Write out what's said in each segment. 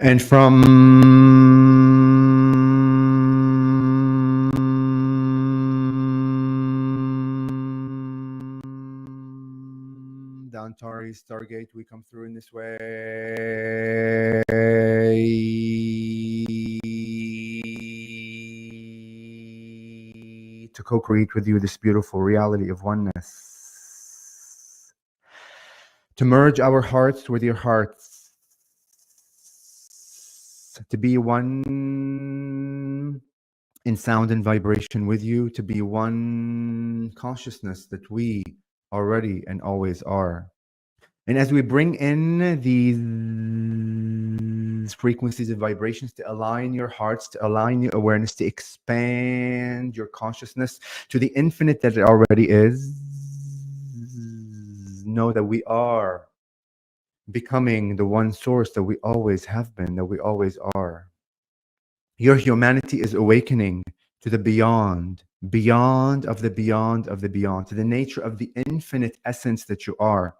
And from the Antarean Stargate, we come through in this way to co-create with you this beautiful reality of oneness, to merge our hearts with your hearts, to be one in sound and vibration with you, to be one consciousness that we already and always are. And as we bring in these frequencies and vibrations to align your hearts, to align your awareness, to expand your consciousness to the infinite that it already is, know that we are becoming the one source that we always have been, that we always are. Your humanity is awakening to the beyond, beyond of the beyond of the beyond, to the nature of the infinite essence that you are,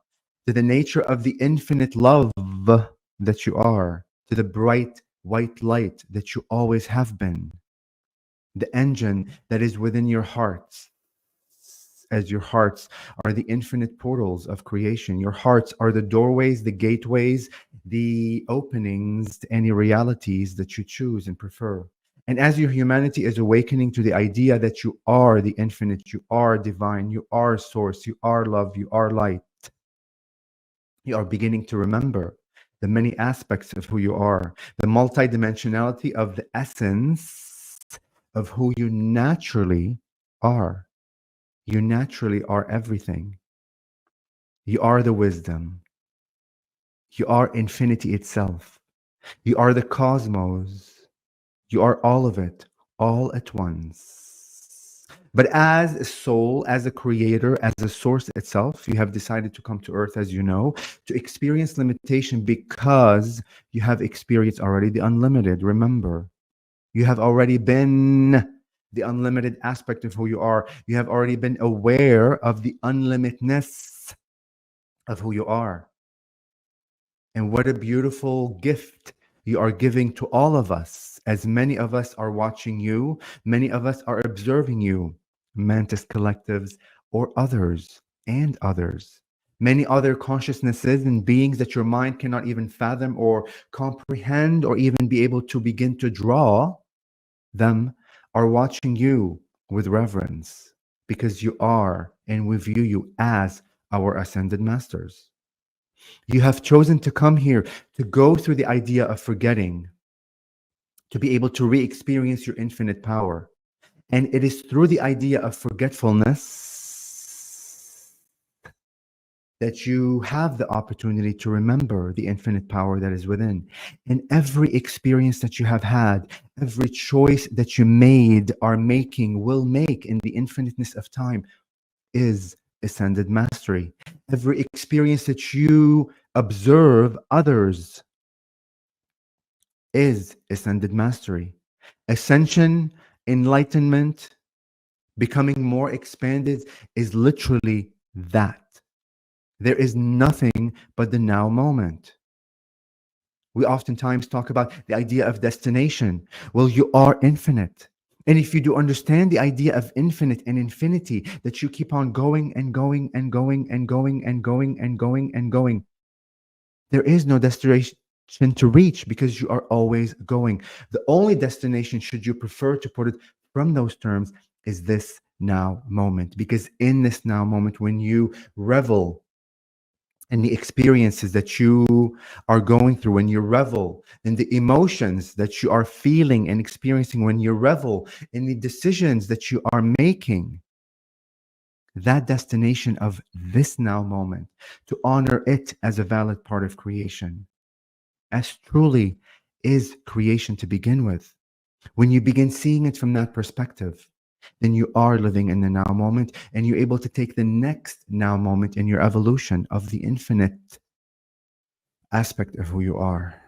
to the nature of the infinite love that you are, to the bright white light that you always have been, the engine that is within your hearts. As your hearts are the infinite portals of creation. Your hearts are the doorways, the gateways, the openings to any realities that you choose and prefer. And as your humanity is awakening to the idea that you are the infinite, you are divine, you are source, you are love, you are light, you are beginning to remember the many aspects of who you are, the multidimensionality of the essence of who you naturally are. You naturally are everything. You are the wisdom. You are infinity itself. You are the cosmos. You are all of it, all at once. But as a soul, as a creator, as a source itself, you have decided to come to earth, as you know, to experience limitation because you have experienced already the unlimited. Remember, you have already been the unlimited aspect of who you are. You have already been aware of the unlimitedness of who you are. And what a beautiful gift you are giving to all of us, as many of us are watching you, many of us are observing you, Mantis collectives or others and others. Many other consciousnesses and beings that your mind cannot even fathom or comprehend or even be able to begin to draw them are watching you with reverence because you are and we view you as our ascended masters. You have chosen to come here to go through the idea of forgetting, to be able to re-experience your infinite power. And it is through the idea of forgetfulness that you have the opportunity to remember the infinite power that is within. And every experience that you have had, every choice that you made, are making, will make in the infiniteness of time is ascended mastery. Every experience that you observe others is ascended mastery. Ascension, enlightenment, becoming more expanded is literally that. There is nothing but the now moment. We oftentimes talk about the idea of destination. Well, you are infinite. And if you do understand the idea of infinite and infinity, that you keep on going and going and going and going and going and going and going, there is no destination to reach because you are always going. The only destination, should you prefer to put it from those terms, is this now moment. Because in this now moment, when you revel in the experiences that you are going through, when you revel in the emotions that you are feeling and experiencing, when you revel in the decisions that you are making, that destination of this now moment, to honor it as a valid part of creation, as truly is creation to begin with. When you begin seeing it from that perspective, then you are living in the now moment and you're able to take the next now moment in your evolution of the infinite aspect of who you are.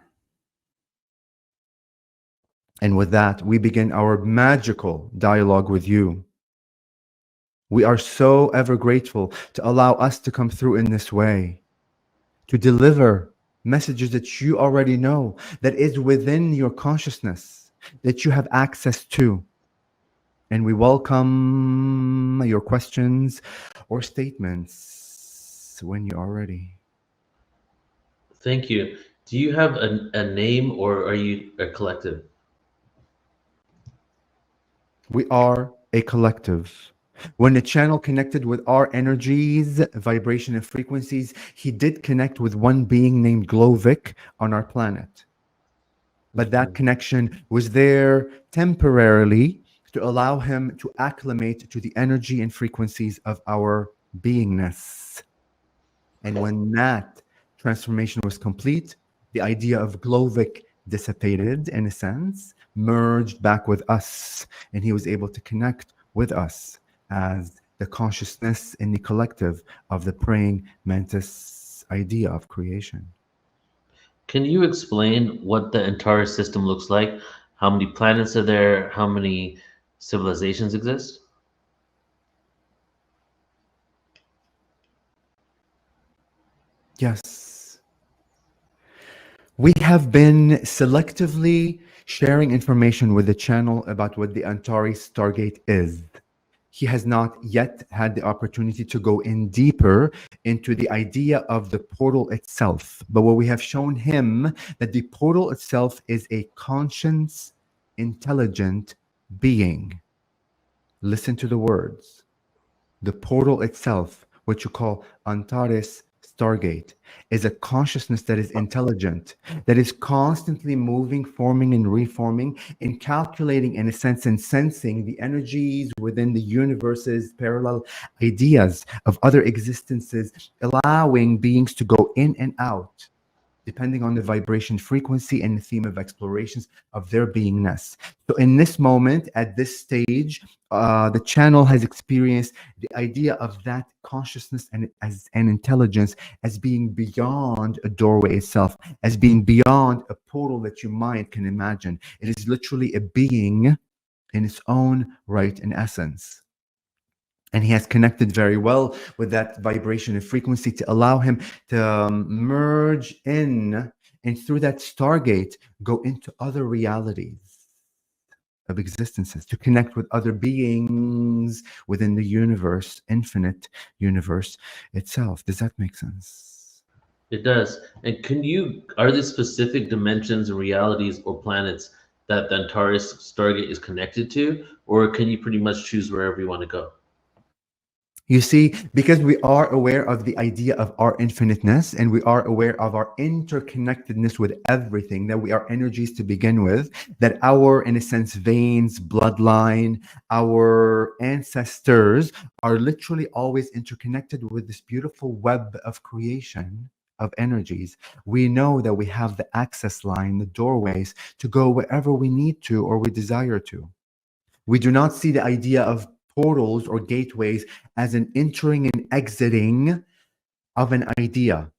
And with that, we begin our magical dialogue with you. We are so ever grateful to allow us to come through in this way, to deliver messages that you already know, that is within your consciousness, that you have access to. And we welcome your questions or statements when you are ready. Thank you. Do you have a name or are you a collective? We are a collective. When the channel connected with our energies, vibration, and frequencies, he did connect with one being named Glovic on our planet. But that Mhm. connection was there temporarily to allow him to acclimate to the energy and frequencies of our beingness. And when that transformation was complete, the idea of Glovic dissipated in a sense, merged back with us, and he was able to connect with us as the consciousness in the collective of the praying mantis idea of creation. Can you explain what the entire system looks like? How many planets are there? How many civilizations exist? Yes. We have been selectively sharing information with the channel about what the Antares Stargate is. He has not yet had the opportunity to go in deeper into the idea of the portal itself. But what we have shown him that the portal itself is a conscious, intelligent being. Listen to the words. The portal itself, what you call Antares Stargate, is a consciousness that is intelligent, that is constantly moving, forming, and reforming, and calculating, in a sense, and sensing the energies within the universe's parallel ideas of other existences, allowing beings to go in and out depending on the vibration frequency and the theme of explorations of their beingness. So, in this moment, at this stage, the channel has experienced the idea of that consciousness and as an intelligence as being beyond a doorway itself, as being beyond a portal that your mind can imagine. It is literally a being in its own right and essence. And he has connected very well with that vibration and frequency to allow him to merge in and through that stargate go into other realities of existences, to connect with other beings within the universe, infinite universe itself. Does that make sense? It does. And are there specific dimensions and realities or planets that the Antares Stargate is connected to? Or can you pretty much choose wherever you want to go? You see, because we are aware of the idea of our infiniteness and we are aware of our interconnectedness with everything, that we are energies to begin with, that our, in a sense, veins, bloodline, our ancestors are literally always interconnected with this beautiful web of creation of energies. We know that we have the access line, the doorways to go wherever we need to or we desire to. We do not see the idea of portals or gateways as an entering and exiting of an idea.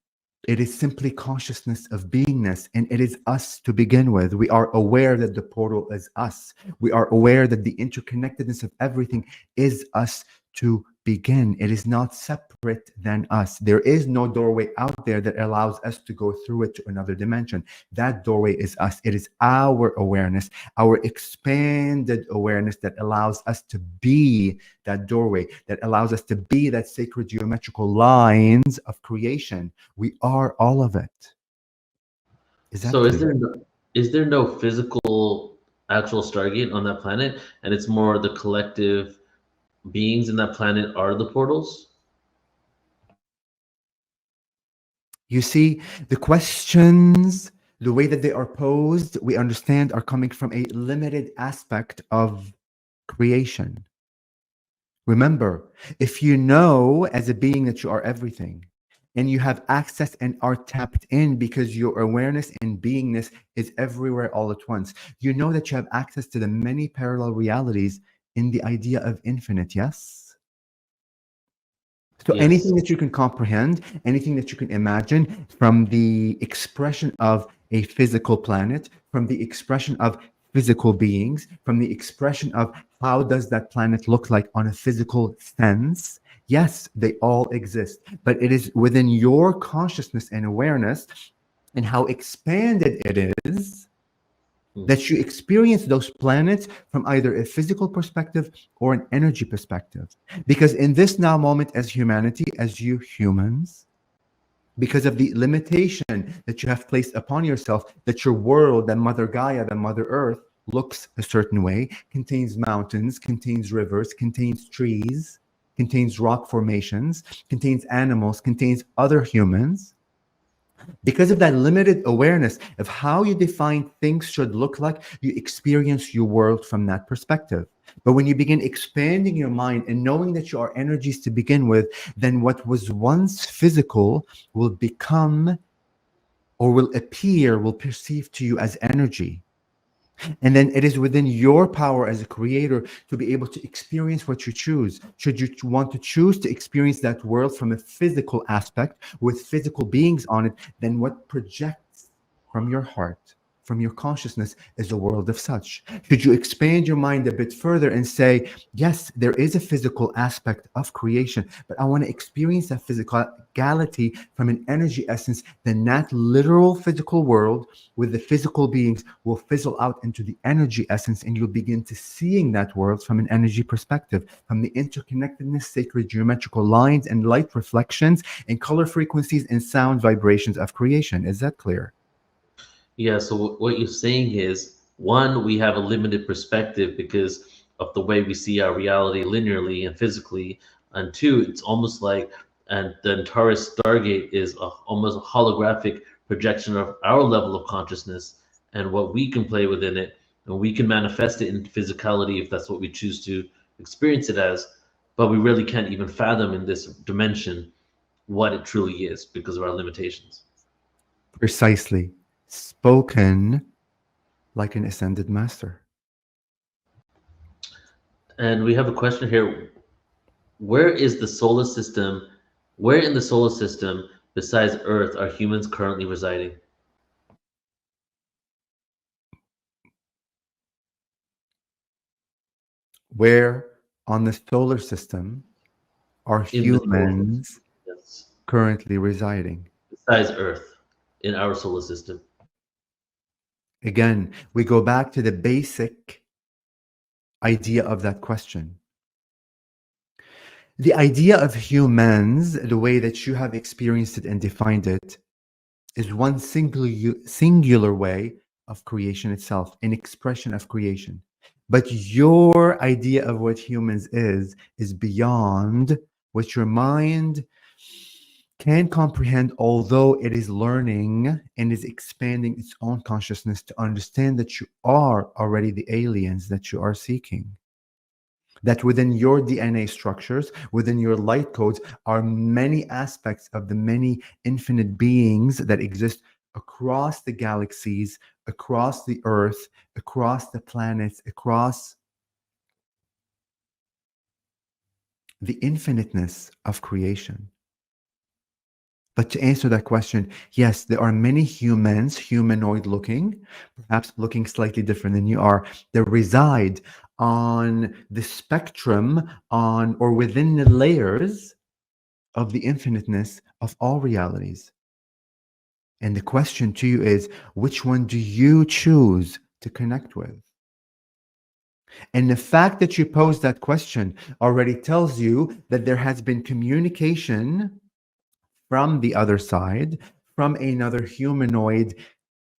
It is simply consciousness of beingness, and it is us to begin with. We are aware that the portal is us. We are aware that the interconnectedness of everything is us to begin. It is not separate than us. There is no doorway out there that allows us to go through it to another dimension. That doorway is us. It is our awareness, our expanded awareness that allows us to be that doorway, that allows us to be that sacred geometrical lines of creation. We are all of it. Is that So clear? is there no physical actual Stargate on that planet, and it's more the collective beings in that planet are the portals? You see, the questions, the way that they are posed, we understand are coming from a limited aspect of creation. Remember, if you know as a being that you are everything, and you have access and are tapped in because your awareness and beingness is everywhere all at once, you know that you have access to the many parallel realities in the idea of infinite, yes? So Yes. anything that you can comprehend, anything that you can imagine from the expression of a physical planet, from the expression of physical beings, from the expression of how does that planet look like on a physical sense, yes, they all exist. But it is within your consciousness and awareness and how expanded it is, Mm. that you experience those planets from either a physical perspective or an energy perspective. Because in this now moment, as humanity, as you humans, because of the limitation that you have placed upon yourself, that your world, that Mother Gaia, that Mother Earth, looks a certain way, contains mountains, contains rivers, contains trees, contains rock formations, contains animals, contains other humans. Because of that limited awareness of how you define things should look like, you experience your world from that perspective. But when you begin expanding your mind and knowing that you are energies to begin with, then what was once physical will become or will appear, will perceive to you as energy. And then it is within your power as a creator to be able to experience what you choose. Should you want to choose to experience that world from a physical aspect with physical beings on it, then what projects from your heart, from your consciousness, is a world of such. Should you expand your mind a bit further and say, yes, there is a physical aspect of creation, but I want to experience that physicality from an energy essence, then that literal physical world with the physical beings will fizzle out into the energy essence, and you'll begin to seeing that world from an energy perspective, from the interconnectedness, sacred geometrical lines and light reflections and color frequencies and sound vibrations of creation. Is that clear? Yeah, so what you're saying is, one, we have a limited perspective because of the way we see our reality linearly and physically, and two, it's almost like, and the Antares Stargate is almost a holographic projection of our level of consciousness and what we can play within it, and we can manifest it in physicality if that's what we choose to experience it as, but we really can't even fathom in this dimension what it truly is because of our limitations. Precisely. Spoken like an ascended master. And we have a question here. Where is the solar system? Where in the solar system, besides Earth, are humans currently residing? Where on the solar system are In the solar system, humans yes. currently residing? Besides Earth, in our solar system. Again, we go back to the basic idea of that question. The idea of humans, the way that you have experienced it and defined it, is one singular way of creation itself, an expression of creation. But your idea of what humans is beyond what your mind can comprehend, although it is learning and is expanding its own consciousness to understand that you are already the aliens that you are seeking. That within your DNA structures, within your light codes, are many aspects of the many infinite beings that exist across the galaxies, across the earth, across the planets, across the infiniteness of creation. But to answer that question, yes, there are many humans, humanoid looking, perhaps looking slightly different than you are, that reside on the spectrum on or within the layers of the infiniteness of all realities. And the question to you is, which one do you choose to connect with? And the fact that you pose that question already tells you that there has been communication from the other side, from another humanoid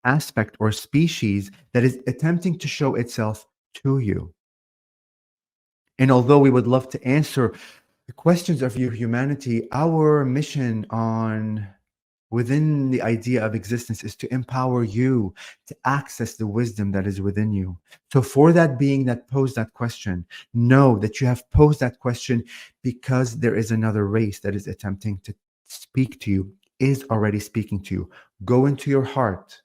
aspect or species that is attempting to show itself to you. And although we would love to answer the questions of your humanity, our mission on within the idea of existence is to empower you to access the wisdom that is within you. So for that being that posed that question, know that you have posed that question because there is another race that is attempting to speak to you, is already speaking to you. Go into your heart.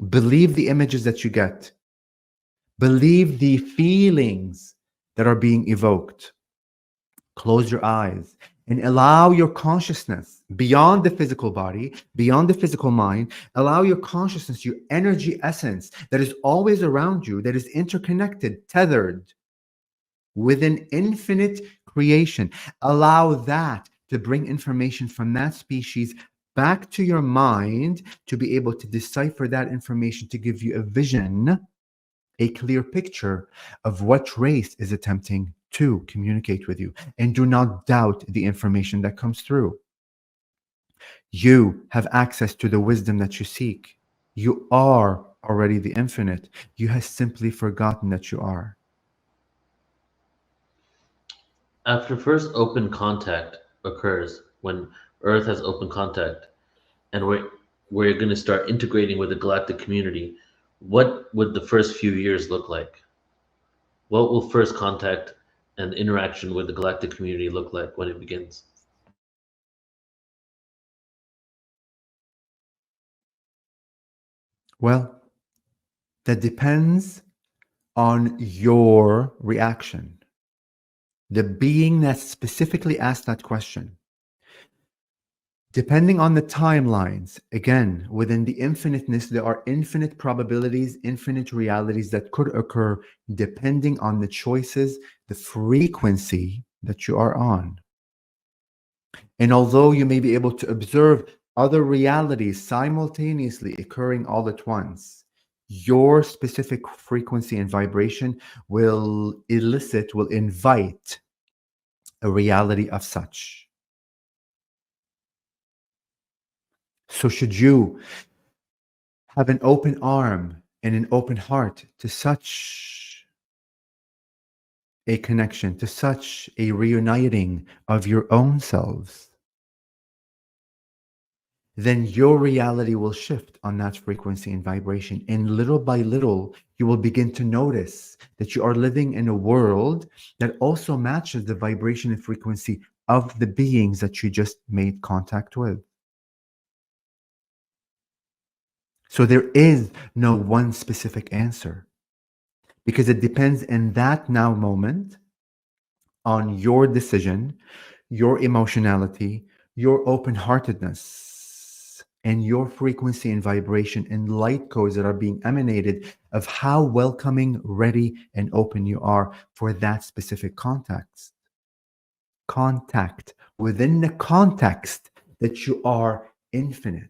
Believe the images that you get. Believe the feelings that are being evoked. Close your eyes and allow your consciousness beyond the physical body, beyond the physical mind. Allow your consciousness, your energy essence that is always around you, that is interconnected, tethered with an infinite creation. Allow that to bring information from that species back to your mind to be able to decipher that information to give you a vision, a clear picture of what race is attempting to communicate with you. And do not doubt the information that comes through. You have access to the wisdom that you seek. You are already the infinite. You have simply forgotten that you are. After first open contact occurs, when Earth has open contact, and we're going to start integrating with the galactic community, what would the first few years look like? What will first contact and interaction with the galactic community look like when it begins? Well, that depends on your reaction. The being that specifically asked that question. Depending on the timelines, again, within the infiniteness, there are infinite probabilities, infinite realities that could occur depending on the choices, the frequency that you are on. And although you may be able to observe other realities simultaneously occurring all at once, your specific frequency and vibration will elicit, will invite a reality of such. So, should you have an open arm and an open heart to such a connection, to such a reuniting of your own selves, then your reality will shift on that frequency and vibration. And little by little, you will begin to notice that you are living in a world that also matches the vibration and frequency of the beings that you just made contact with. So there is no one specific answer because it depends in that now moment on your decision, your emotionality, your open heartedness, and your frequency and vibration and light codes that are being emanated of how welcoming, ready, and open you are for that specific contact within the context that you are infinite,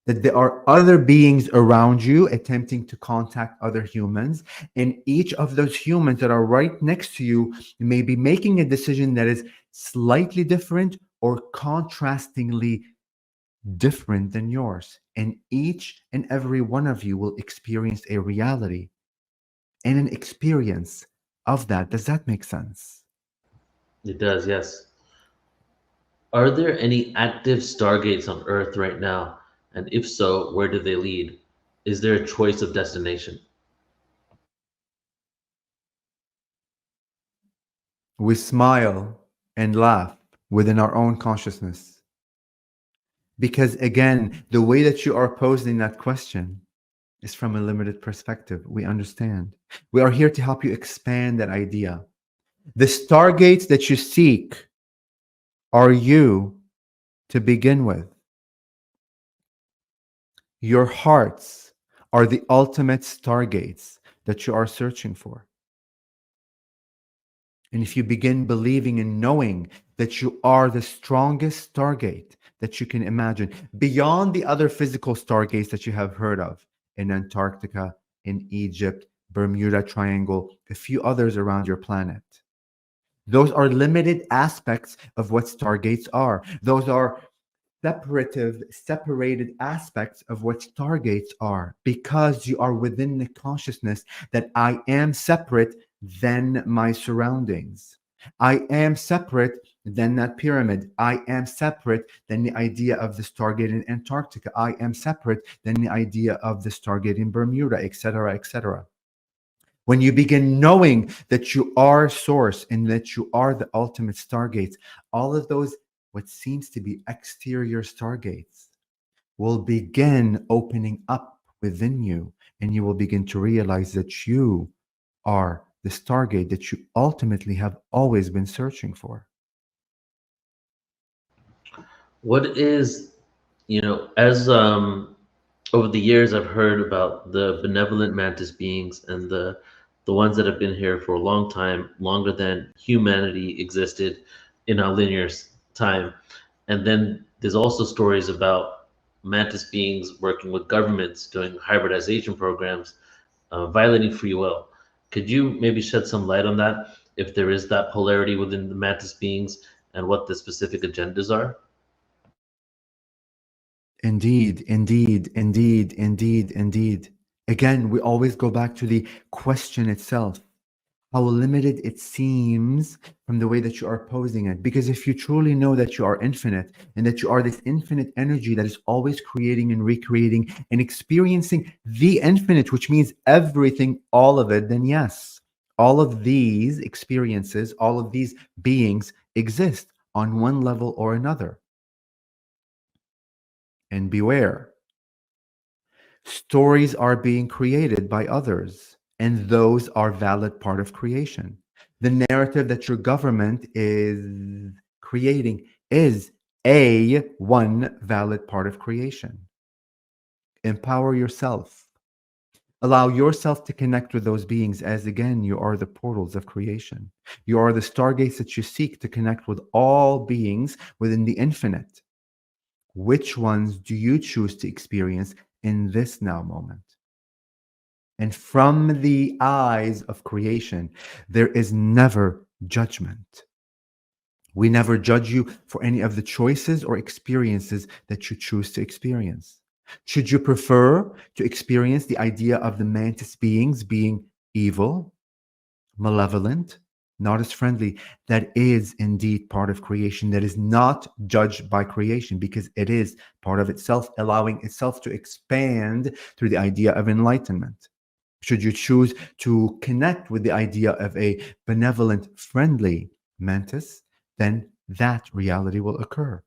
that there are other beings around you attempting to contact other humans. And each of those humans that are right next to you may be making a decision that is slightly different or contrastingly different than yours. And each and every one of you will experience a reality and an experience of that. Does that make sense? It does, yes. Are there any active stargates on Earth right now? And if so, where do they lead? Is there a choice of destination? We smile and laugh within our own consciousness. Because again, the way that you are posing that question is from a limited perspective. We understand. We are here to help you expand that idea. The stargates that you seek are you to begin with. Your hearts are the ultimate stargates that you are searching for. And if you begin believing and knowing that you are the strongest stargate that you can imagine, beyond the other physical stargates that you have heard of in Antarctica, in Egypt, Bermuda Triangle, a few others around your planet. Those are limited aspects of what stargates are. Those are separated aspects of what stargates are, because you are within the consciousness that I am separate than my surroundings. I am separate than that pyramid. I am separate than the idea of the Stargate in Antarctica. I am separate than the idea of the Stargate in Bermuda, etc., etc. When you begin knowing that you are source and that you are the ultimate stargates, all of those, what seems to be exterior stargates, will begin opening up within you, and you will begin to realize that you are the stargate that you ultimately have always been searching for. What is, as over the years I've heard about the benevolent mantis beings and the ones that have been here for a long time, longer than humanity existed in our linear time. And then There's also stories about mantis beings working with governments doing hybridization programs, violating free will. Could you maybe shed some light on that, if there is that polarity within the mantis beings and what the specific agendas are? Indeed, indeed, indeed, indeed, indeed. Again, we always go back to the question itself, how limited it seems from the way that you are posing it. Because if you truly know that you are infinite and that you are this infinite energy that is always creating and recreating and experiencing the infinite, which means everything, all of it, then yes, all of these experiences, all of these beings exist on one level or another. And beware, stories are being created by others, and those are valid part of creation. The narrative that your government is creating is a one valid part of creation. Empower yourself. Allow yourself to connect with those beings as again you are the portals of creation. You are the stargates that you seek to connect with all beings within the infinite. Which ones do you choose to experience in this now moment? And from the eyes of creation, there is never judgment. We never judge you for any of the choices or experiences that you choose to experience. Should you prefer to experience the idea of the mantis beings being evil, malevolent, not as friendly, that is indeed part of creation, that is not judged by creation because it is part of itself, allowing itself to expand through the idea of enlightenment. Should you choose to connect with the idea of a benevolent, friendly mantis, then that reality will occur.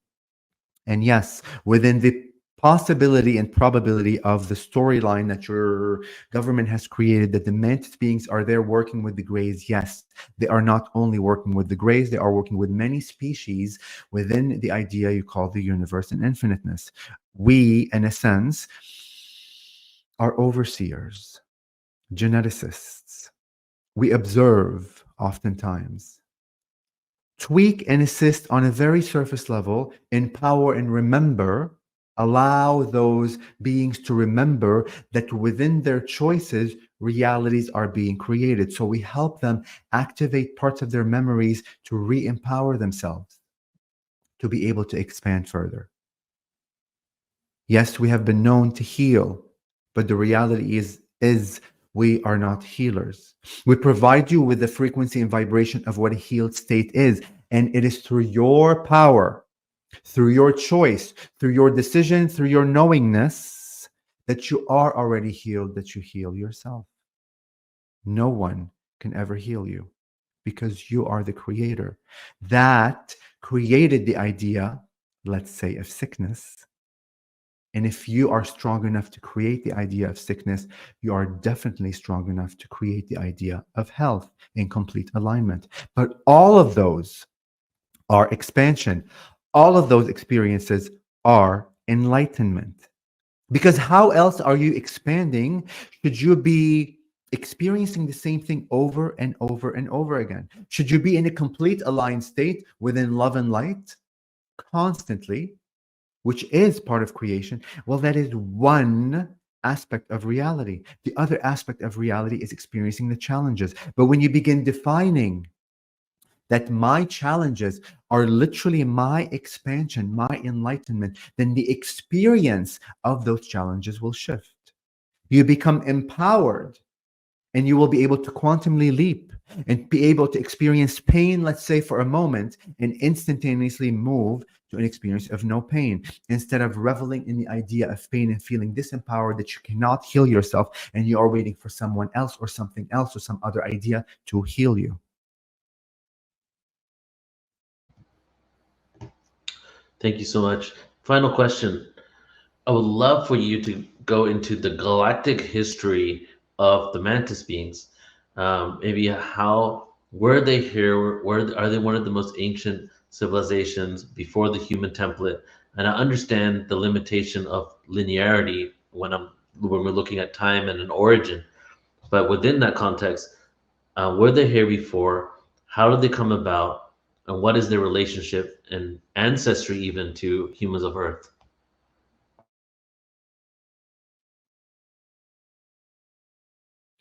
And yes, within the possibility and probability of the storyline that your government has created, that the mantis beings are there working with the greys, yes, they are not only working with the greys, they are working with many species within the idea you call the universe and infiniteness. We, in a sense, are overseers, geneticists. We observe oftentimes, tweak and assist on a very surface level, empower and remember, allow those beings to remember that within their choices, realities are being created. So we help them activate parts of their memories to re empower themselves to be able to expand further. Yes, we have been known to heal, but the reality is we are not healers. We provide you with the frequency and vibration of what a healed state is, and it is through your power, through your choice, through your decision, through your knowingness that you are already healed, that you heal yourself. No one can ever heal you because you are the creator. That created the idea, let's say, of sickness. And if you are strong enough to create the idea of sickness, you are definitely strong enough to create the idea of health in complete alignment. But all of those are expansion. All of those experiences are enlightenment. Because how else are you expanding? Should you be experiencing the same thing over and over and over again? Should you be in a complete aligned state within love and light constantly, which is part of creation? Well, that is one aspect of reality. The other aspect of reality is experiencing the challenges. But when you begin defining that my challenges are literally my expansion, my enlightenment, then the experience of those challenges will shift. You become empowered and you will be able to quantumly leap and be able to experience pain, let's say for a moment, and instantaneously move to an experience of no pain instead of reveling in the idea of pain and feeling disempowered that you cannot heal yourself and you are waiting for someone else or something else or some other idea to heal you. Thank you so much. Final question. I would love for you to go into the galactic history of the mantis beings. Maybe how were they here? Where are they one of the most ancient civilizations before the human template? And I understand the limitation of linearity when we're looking at time and an origin. But within that context, were they here before? How did they come about? and what is their relationship and ancestry even to humans of Earth?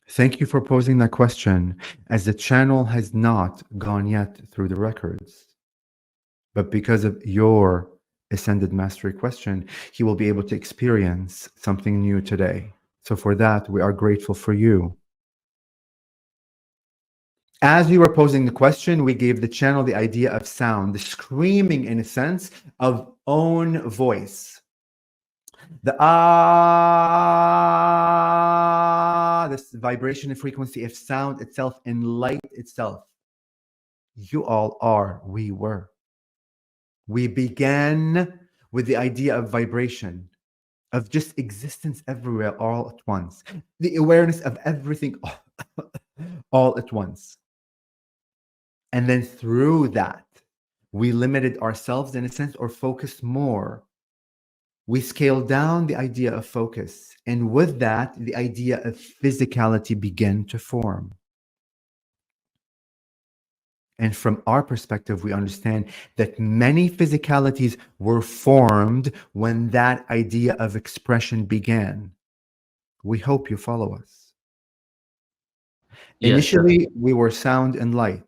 Thank you for posing that question, as the channel has not gone yet through the records. But because of your ascended mastery question, he will be able to experience something new today. So for that, we are grateful for you. As we were posing the question, we gave the channel the idea of sound, the screaming, in a sense, of own voice. The ah, this vibration and frequency of sound itself and light itself. You all are, we were. We began with the idea of vibration, of just existence everywhere all at once, the awareness of everything all at once. And then through that, we limited ourselves in a sense or focused more. We scaled down the idea of focus. And with that, the idea of physicality began to form. And from our perspective, we understand that many physicalities were formed when that idea of expression began. We hope you follow us. Yes, Initially, we were sound and light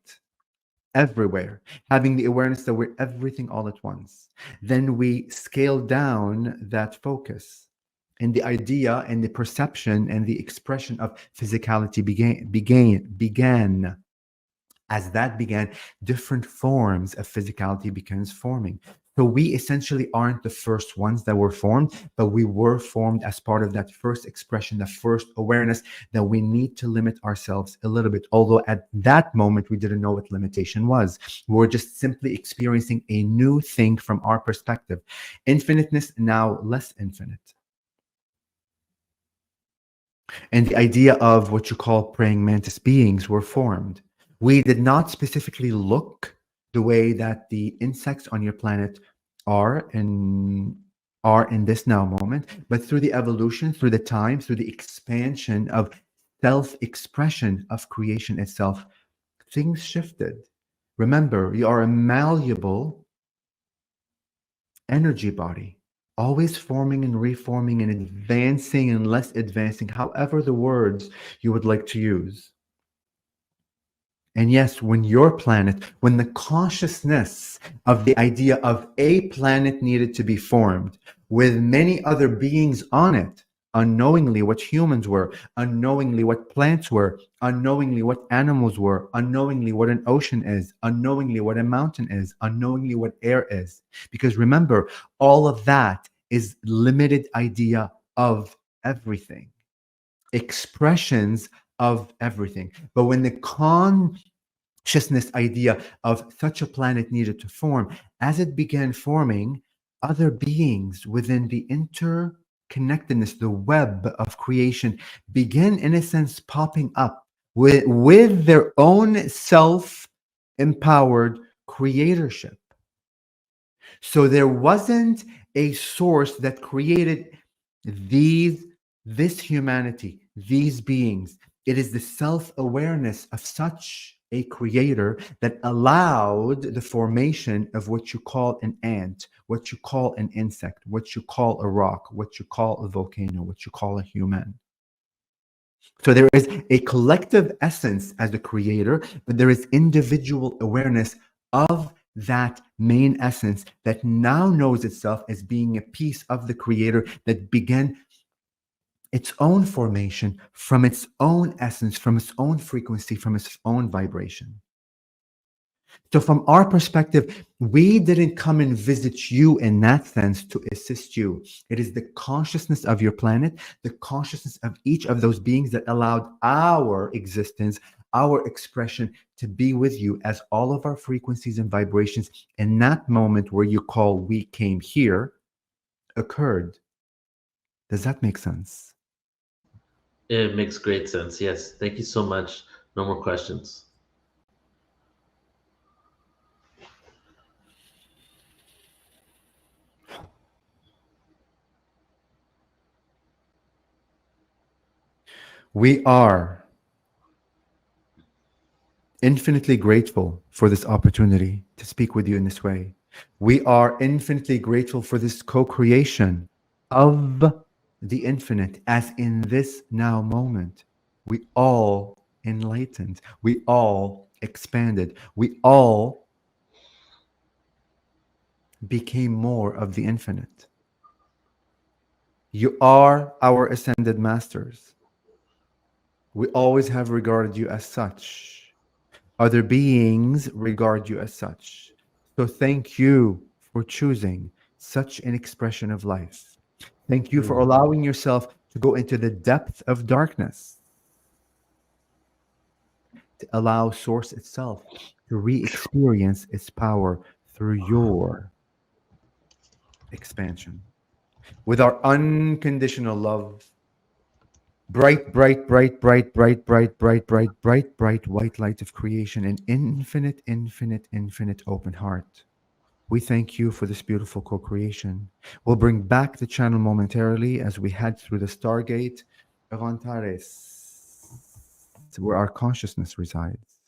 everywhere, having the awareness that we're everything all at once. Then we scaled down that focus. And the idea and the perception and the expression of physicality began. As that began, different forms of physicality began forming. So we essentially aren't the first ones that were formed, but we were formed as part of that first expression, the first awareness that we need to limit ourselves a little bit. Although at that moment, we didn't know what limitation was. We were just simply experiencing a new thing from our perspective. Infiniteness, now less infinite. And the idea of what you call praying mantis beings were formed. We did not specifically look the way that the insects on your planet are in this now moment, but through the evolution, through the time, through the expansion of self-expression of creation itself, things shifted. Remember, you are a malleable energy body, always forming and reforming and advancing and less advancing, however the words you would like to use. And yes, when your planet, when the consciousness of the idea of a planet needed to be formed with many other beings on it, unknowingly what humans were, unknowingly what plants were, unknowingly what animals were, unknowingly what an ocean is, unknowingly what a mountain is, unknowingly what air is. Because remember, all of that is limited idea of everything, expressions of everything. But when the consciousness idea of such a planet needed to form, as it began forming, other beings within the interconnectedness, the web of creation, began, in a sense, popping up with their own self empowered creatorship. So there wasn't a source that created these this humanity, these beings. It is the self-awareness of such a creator that allowed the formation of what you call an ant, what you call an insect, what you call a rock, what you call a volcano, what you call a human. So there is a collective essence as a creator, but there is individual awareness of that main essence that now knows itself as being a piece of the creator that began its own formation from its own essence, from its own frequency, from its own vibration. So, from our perspective, we didn't come and visit you in that sense to assist you. It is the consciousness of your planet, the consciousness of each of those beings that allowed our existence, our expression to be with you as all of our frequencies and vibrations in that moment where you call we came here occurred. Does that make sense? It makes great sense. Yes. Thank you so much. No more questions. We are infinitely grateful for this opportunity to speak with you in this way. We are infinitely grateful for this co creation of the infinite, as in this now moment, we all enlightened, we all expanded, we all became more of the infinite. You are our ascended masters. We always have regarded you as such. Other beings regard you as such. So thank you for choosing such an expression of life. Thank you for Mm. allowing yourself to go into the depth of darkness, to allow Source itself to re experience its power through your expansion. With our unconditional love, bright, bright, bright, bright, bright, bright, bright, bright, bright, bright white light of creation, an infinite, infinite, infinite open heart. We thank you for this beautiful co creation. We'll bring back the channel momentarily as we head through the stargate of Antares, where our consciousness resides.